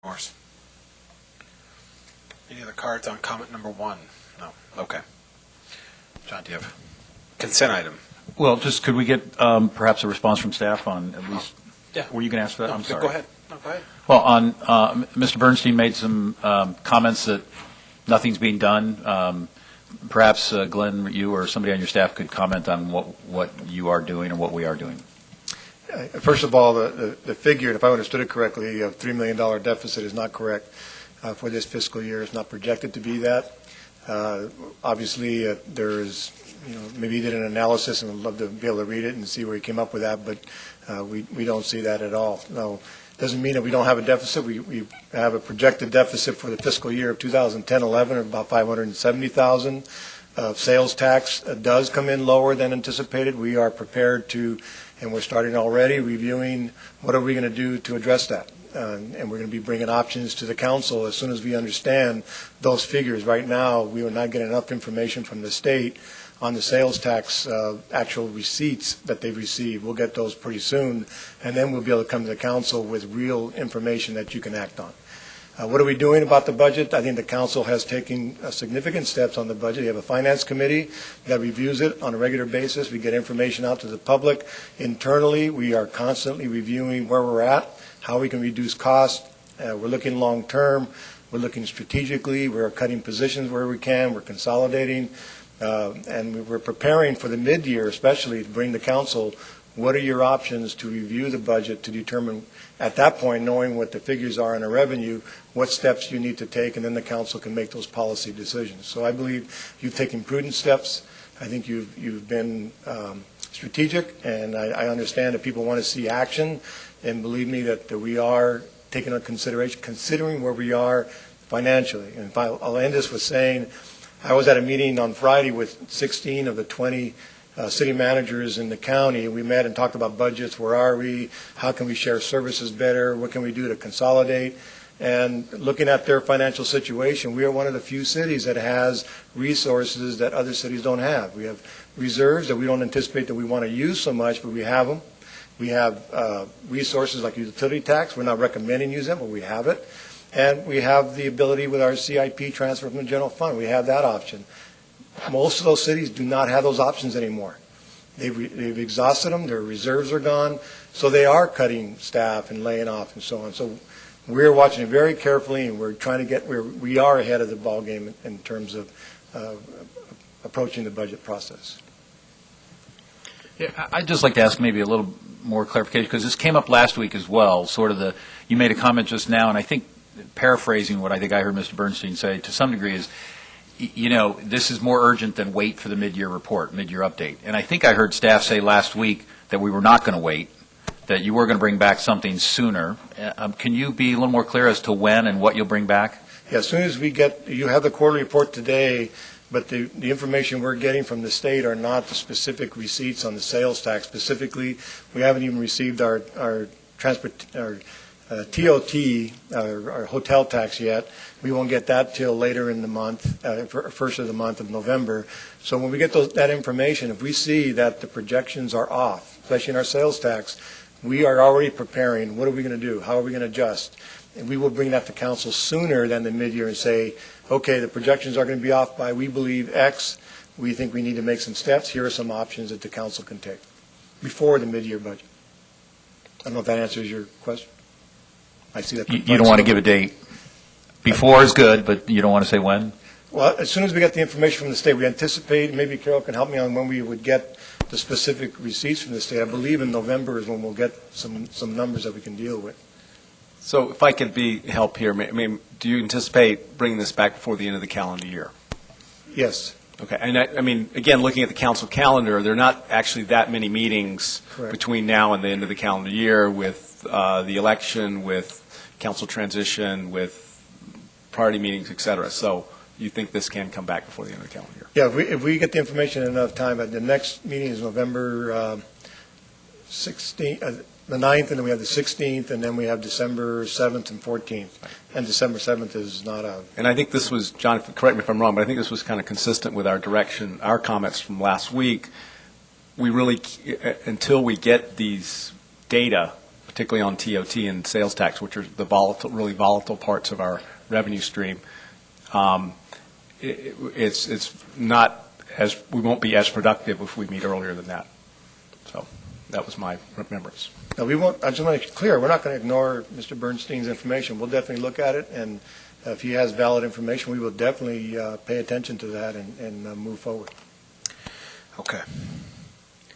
Morse. Any other cards on comment number 1? No. Okay. John, do you have consent item? Well, just could we get perhaps a response from staff on at least? Yeah. Were you going to ask for that? No, I'm sorry. Go ahead. No, go ahead. Well, on Mr. Bernstein made some comments that nothing's being done. Perhaps Glenn, you or somebody on your staff could comment on what you are doing or what we are doing. First of all, the figure, if I understood it correctly, of $3 million deficit is not correct for this fiscal year. It's not projected to be that. Obviously, there is, maybe he did an analysis, and I'd love to be able to read it and see where he came up with that, but we don't see that at all. No, doesn't mean that we don't have a deficit. We have a projected deficit for the fiscal year of 2010-11 of about $570,000. Sales tax does come in lower than anticipated. We are prepared to, and we're starting already reviewing what are we going to do to address that. And we're going to be bringing options to the council as soon as we understand those figures. Right now, we are not getting enough information from the state on the sales tax actual receipts that they've received. We'll get those pretty soon, and then we'll be able to come to the council with real information that you can act on. What are we doing about the budget? I think the council has taken significant steps on the budget. You have a finance committee that reviews it on a regular basis. We get information out to the public. Internally, we are constantly reviewing where we're at, how we can reduce costs. We're looking long term. We're looking strategically. We're cutting positions where we can. We're consolidating. And we're preparing for the mid-year, especially to bring the council, what are your options to review the budget to determine, at that point, knowing what the figures are in our revenue, what steps you need to take, and then the council can make those policy decisions. So I believe you've taken prudent steps. I think you've been strategic, and I understand that people want to see action, and believe me that we are taking into consideration, considering where we are financially. And I'll end this with saying, I was at a meeting on Friday with 16 of the 20 city managers in the county. We met and talked about budgets. Where are we? How can we share services better? What can we do to consolidate? And looking at their financial situation, we are one of the few cities that has resources that other cities don't have. We have reserves that we don't anticipate that we want to use so much, but we have them. We have resources like utility tax. We're not recommending using it, but we have it. And we have the ability with our CIP transfer from the general fund. We have that option. Most of those cities do not have those options anymore. They've exhausted them. Their reserves are gone. So they are cutting staff and laying off and so on. So we're watching it very carefully, and we're trying to get where we are ahead of the ball game in terms of approaching the budget process. Yeah, I'd just like to ask maybe a little more clarification, because this came up last week as well. You made a comment just now, and I think paraphrasing what I think I heard Mr. Bernstein say to some degree is, this is more urgent than wait for the mid-year report, mid-year update. And I think I heard staff say last week that we were not going to wait, that you were going to bring back something sooner. Can you be a little more clear as to when and what you'll bring back? Yeah, as soon as you have the quarterly report today, but the information we're getting from the state are not the specific receipts on the sales tax. Specifically, we haven't even received our TOT, our hotel tax yet. We won't get that till later in the month, first of the month of November. So when we get that information, if we see that the projections are off, especially in our sales tax, we are already preparing. What are we going to do? How are we going to adjust? And we will bring that to council sooner than the mid-year and say, okay, the projections are going to be off by, we believe, X. We think we need to make some steps. Here are some options that the council can take before the mid-year budget. I don't know if that answers your question. I see that. You don't want to give a date. Before is good, but you don't want to say when? Well, as soon as we get the information from the state, we anticipate, maybe Carol can help me on when we would get the specific receipts from the state. I believe in November is when we'll get some numbers that we can deal with. So if I could help here, do you anticipate bringing this back before the end of the calendar year? Yes. Okay. And again, looking at the council calendar, there are not actually that many meetings Correct. Between now and the end of the calendar year with the election, with council transition, with priority meetings, et cetera. So you think this can come back before the end of the calendar year? Yeah, if we get the information in enough time, the next meeting is November 16th, the 9th, and then we have the 16th, and then we have December 7th and 14th. And December 7th is not out. And I think this was, John, correct me if I'm wrong, but I think this was kind of consistent with our direction, our comments from last week. We really, until we get these data, particularly on TOT and sales tax, which are the volatile, really volatile parts of our revenue stream, it's not as, we won't be as productive if we meet earlier than that. So that was my remembrance. No, we won't, I just want to make it clear, we're not going to ignore Mr. Bernstein's information. We'll definitely look at it, and if he has valid information, we will definitely pay attention to that and move forward. Okay.